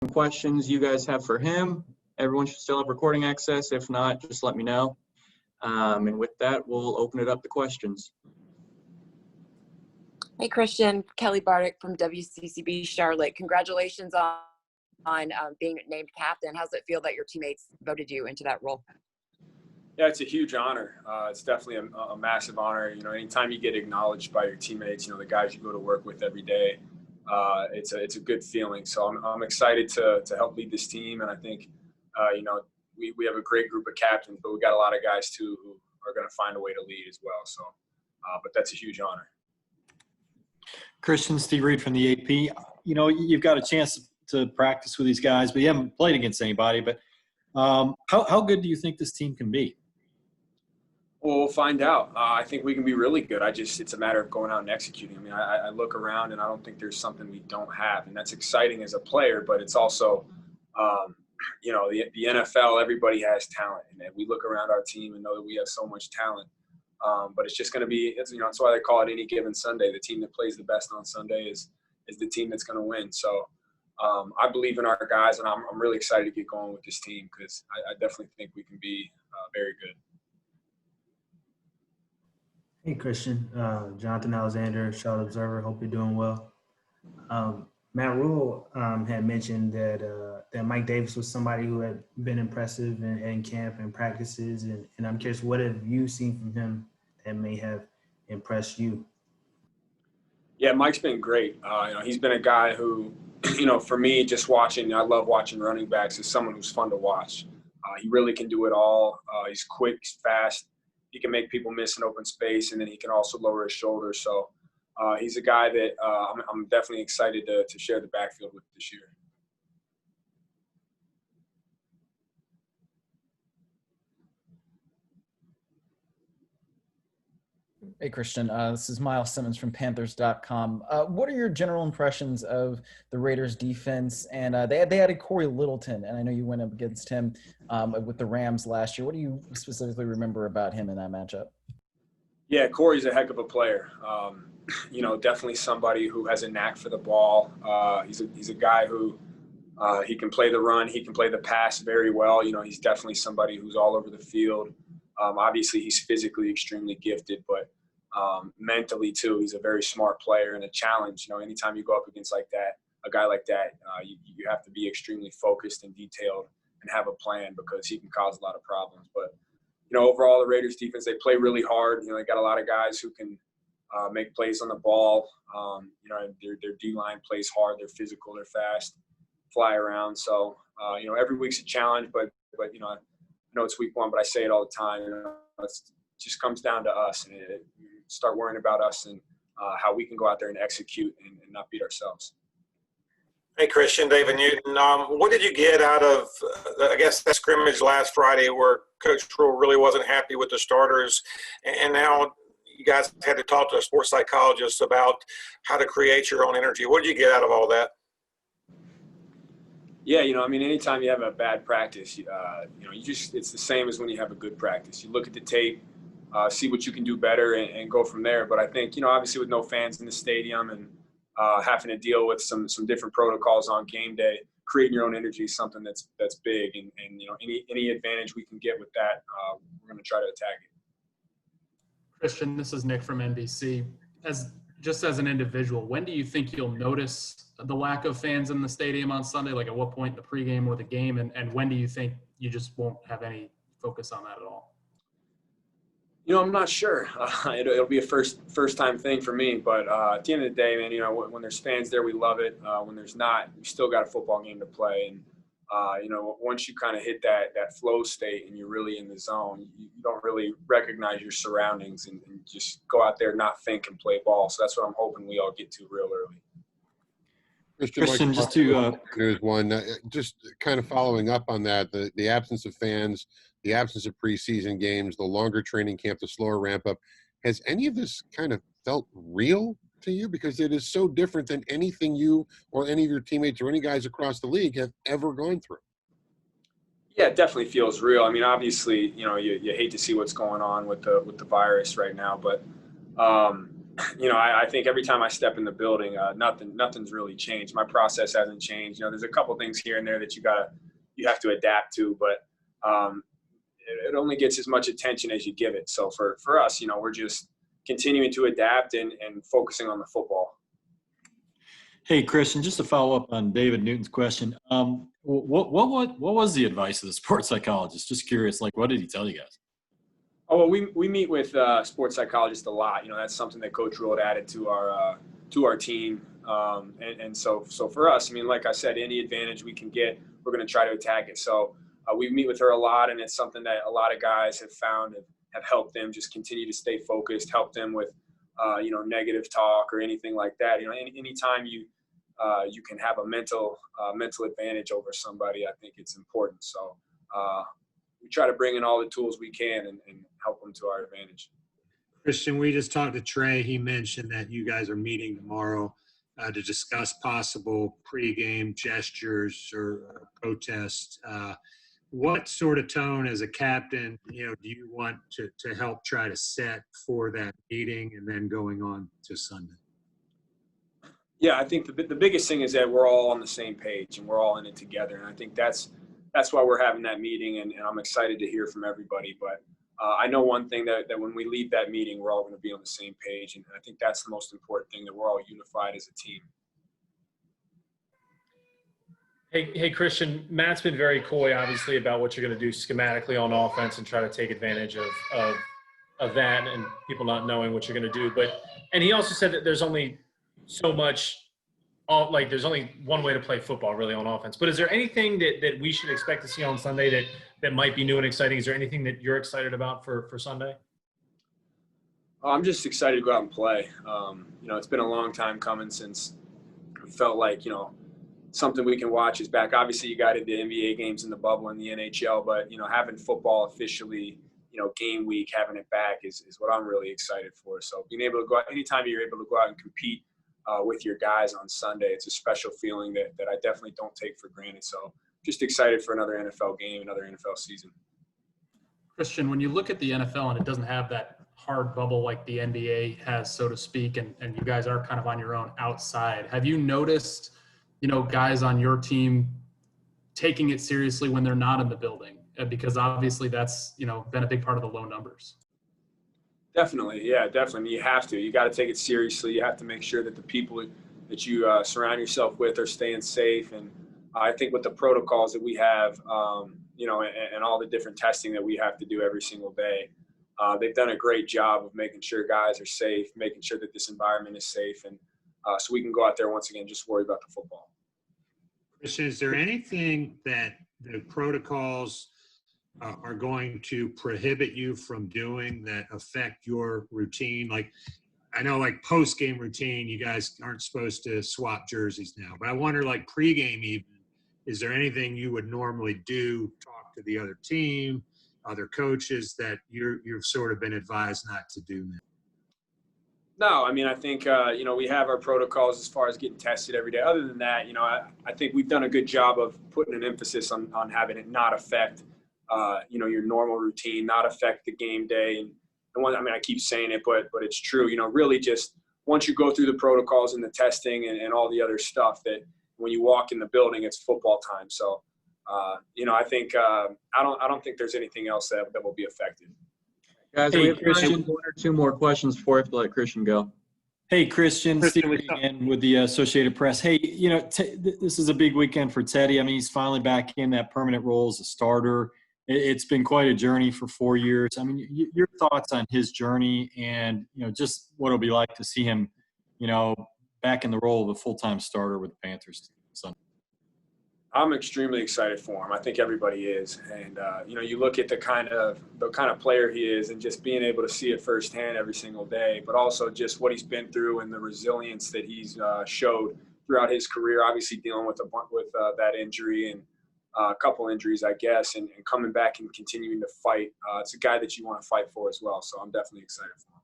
questions you guys have for him. Everyone should still have recording access. If not, just let me know. And with that, we'll open it up to questions. Hey, Christian, Kelly Bardick from WCCB Charlotte. Congratulations on being named captain. How's it feel that your teammates voted you into that role? Yeah, it's a huge honor. It's definitely a massive honor. You know, anytime you get acknowledged by your teammates, you know, the guys you go to work with every day, it's a good feeling. So I'm excited to help lead this team. And I think, you know, we have a great group of captains, but we got a lot of guys too who are going to find a way to lead as well. So, but that's a huge honor. Christian, Steve Reed from the AP. You know, you've got a chance to practice with these guys, but you haven't played against anybody. But how good do you think this team can be? Well, we'll find out. I think we can be really good. It's a matter of going out and executing. I mean, I look around and I don't think there's something we don't have. And that's exciting as a player, but it's also, you know, the NFL, everybody has talent. And we look around our team and know that we have so much talent. But it's just going to be, you know, that's why they call it any given Sunday. The team that plays the best on Sunday is the team that's going to win. So I believe in our guys, and I'm really excited to get going with this team because I definitely think we can be very good. Hey, Christian. Jonathan Alexander, Charlotte Observer. Hope you're doing well. Matt Rule had mentioned that Mike Davis was somebody who had been impressive in camp and practices, and I'm curious, what have you seen from him that may have impressed you? Yeah, Mike's been great. You know, he's been a guy who, you know, for me, just watching, I love watching running backs. Is someone who's fun to watch. He really can do it all. He's quick, he's fast. He can make people miss an open space, and then he can also lower his shoulders. So he's a guy that I'm definitely excited to share the backfield with this year. Hey, Christian. This is Miles Simmons from Panthers.com. What are your general impressions of the Raiders' defense? And they added Corey Littleton, and I know you went up against him with the Rams last year. What do you specifically remember about him in that matchup? Yeah, Corey's a heck of a player. You know, definitely somebody who has a knack for the ball. He's a guy who he can play the run, he can play the pass very well. You know, he's definitely somebody who's all over the field. Obviously, he's physically extremely gifted, but mentally too, he's a very smart player and a challenge. You know, anytime you go up against like that, a guy like that, you have to be extremely focused and detailed and have a plan because he can cause a lot of problems. But you know, overall, the Raiders defense, they play really hard. You know, they got a lot of guys who can make plays on the ball. You know, their D-line plays hard. They're physical. They're fast, fly around. So, you know, every week's a challenge, but you know, I know it's week one, but I say it all the time. You know, it just comes down to us, and start worrying about us and how we can go out there and execute and not beat ourselves. Hey, Christian, David Newton. What did you get out of, I guess, that scrimmage last Friday where Coach Rule really wasn't happy with the starters, and now you guys had to talk to a sports psychologist about how to create your own energy? What did you get out of all that? Yeah, you know, I mean, anytime you have a bad practice, you know, it's the same as when you have a good practice. You look at the tape, see what you can do better, and go from there. But I think, you know, obviously with no fans in the stadium and having to deal with some different protocols on game day, creating your own energy is something that's big. And you know, any advantage we can get with that, we're going to try to attack it. Christian, this is Nick from NBC. Just as an individual, when do you think you'll notice the lack of fans in the stadium on Sunday? Like at what point in the pregame or the game? And when do you think you just won't have any focus on that at all? You know, I'm not sure. It'll be a first time thing for me. But at the end of the day, man, you know, when there's fans there, we love it. When there's not, we still got a football game to play. And you know, once you kind of hit that flow state and you're really in the zone, you don't really recognize your surroundings and just go out there, not think, and play ball. So that's what I'm hoping we all get to real early. Christian, just to there's one just kind of following up on that, the absence of fans, the absence of preseason games, the longer training camp, the slower ramp up. Has any of this kind of felt real to you? Because it is so different than anything you or any of your teammates or any guys across the league have ever gone through. Yeah, it definitely feels real. I mean, obviously, you know, you hate to see what's going on with the virus right now, but I think every time I step in the building, nothing's really changed. My process hasn't changed. There's a couple things here and there that you have to adapt to, but it only gets as much attention as you give it. So for us, we're just continuing to adapt and focusing on the football. Hey, Christian, just to follow up on David Newton's question, what was the advice of the sports psychologist? Just curious, like, what did he tell you guys? Oh, well, we meet with sports psychologists a lot. That's something that Coach Rule had added to our team. And so for us, like I said, any advantage we can get, we're going to try to attack it. So we meet with her a lot, and it's something that a lot of guys have found have helped them just continue to stay focused, help them with, negative talk or anything like that. Anytime you can have a mental advantage over somebody, I think it's important. So we try to bring in all the tools we can and help them to our advantage. Christian, we just talked to Trey. He mentioned that you guys are meeting tomorrow to discuss possible pregame gestures or protests. What sort of tone as a captain, do you want to help try to set for that meeting and then going on to Sunday? Yeah, I think the biggest thing is that we're all on the same page and we're all in it together. And I think that's why we're having that meeting, and I'm excited to hear from everybody. But I know one thing that when we leave that meeting, we're all going to be on the same page. And I think that's the most important thing, that we're all unified as a team. Hey, Christian, Matt's been very coy, obviously, about what you're going to do schematically on offense and try to take advantage of that and people not knowing what you're going to do. And he also said that there's only so much, there's only one way to play football really on offense. But is there anything that we should expect to see on Sunday that might be new and exciting? Is there anything that you're excited about for Sunday? I'm just excited to go out and play. It's been a long time coming since we felt like, something we can watch is back. Obviously, you got the NBA games in the bubble and the NHL, but, having football officially, game week, having it back is what I'm really excited for. So being able to go out, anytime you're able to go out and compete with your guys on Sunday, it's a special feeling that I definitely don't take for granted. So just excited for another NFL game, another NFL season. Christian, when you look at the NFL and it doesn't have that hard bubble like the NBA has, so to speak, and you guys are kind of on your own outside, have you noticed, guys on your team taking it seriously when they're not in the building? Because obviously that's, been a big part of the low numbers. Definitely. Yeah, definitely. You have to. You got to take it seriously. You have to make sure that the people that you surround yourself with are staying safe. And I think with the protocols that we have, and all the different testing that we have to do every single day, they've done a great job of making sure guys are safe, making sure that this environment is safe. And so we can go out there once again, just worry about the football. Christian, is there anything that the protocols are going to prohibit you from doing that affect your routine? Like, I know, like post-game routine, you guys aren't supposed to swap jerseys now, but I wonder, like pre-game even, is there anything you would normally do, talk to the other team, other coaches, that you've sort of been advised not to do now? No, I think, we have our protocols as far as getting tested every day. Other than that, I think we've done a good job of putting an emphasis on having it not affect, your normal routine, not affect the game day. And I keep saying it, but it's true, really just once you go through the protocols and the testing and all the other stuff, that when you walk in the building, it's football time. So, I think, I don't think there's anything else that will be affected. Guys, we have one or two more questions before I have to let Christian go. Hey, Christian, Steve again with the Associated Press. Hey, this is a big weekend for Teddy. He's finally back in that permanent role as a starter. It's been quite a journey for 4 years. Your thoughts on his journey and, just what it'll be like to see him, back in the role of a full-time starter with the Panthers Sunday. I'm extremely excited for him. I think everybody is. And, you look at the kind of player he is and just being able to see it firsthand every single day, but also just what he's been through and the resilience that he's showed throughout his career, obviously dealing with that injury and a couple injuries, I guess, and coming back and continuing to fight. It's a guy that you want to fight for as well. So I'm definitely excited for him.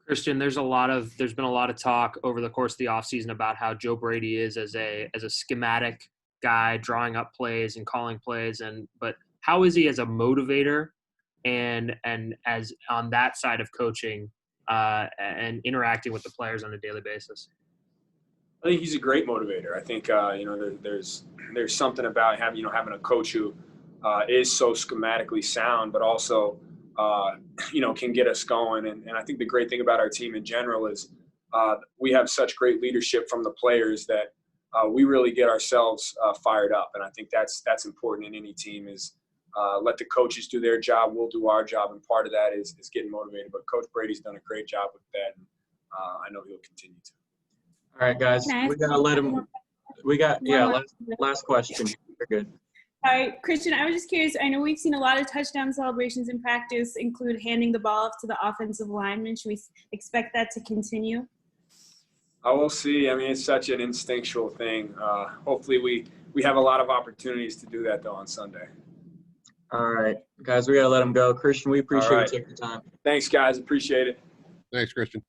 Christian, there's been a lot of talk over the course of the offseason about how Joe Brady is as a schematic guy, drawing up plays and calling plays, but how is he as a motivator and as on that side of coaching? and interacting with the players on a daily basis? I think he's a great motivator. I think there's something about having a coach who is so schematically sound, but also can get us going. And I think the great thing about our team in general is we have such great leadership from the players that we really get ourselves fired up. And I think that's important in any team is let the coaches do their job, we'll do our job, and part of that is getting motivated. But Coach Brady's done a great job with that, and I know he'll continue to. All right, guys, we gotta let him. Last question. You're good. All right, Christian, I was just curious. I know we've seen a lot of touchdown celebrations in practice include handing the ball off to the offensive lineman. Should we expect that to continue? I will see. I mean, it's such an instinctual thing. Hopefully we have a lot of opportunities to do that, though, on Sunday. All right, guys, we gotta let him go. Christian, we appreciate you taking the time. Thanks, guys. Appreciate it. Thanks, Christian.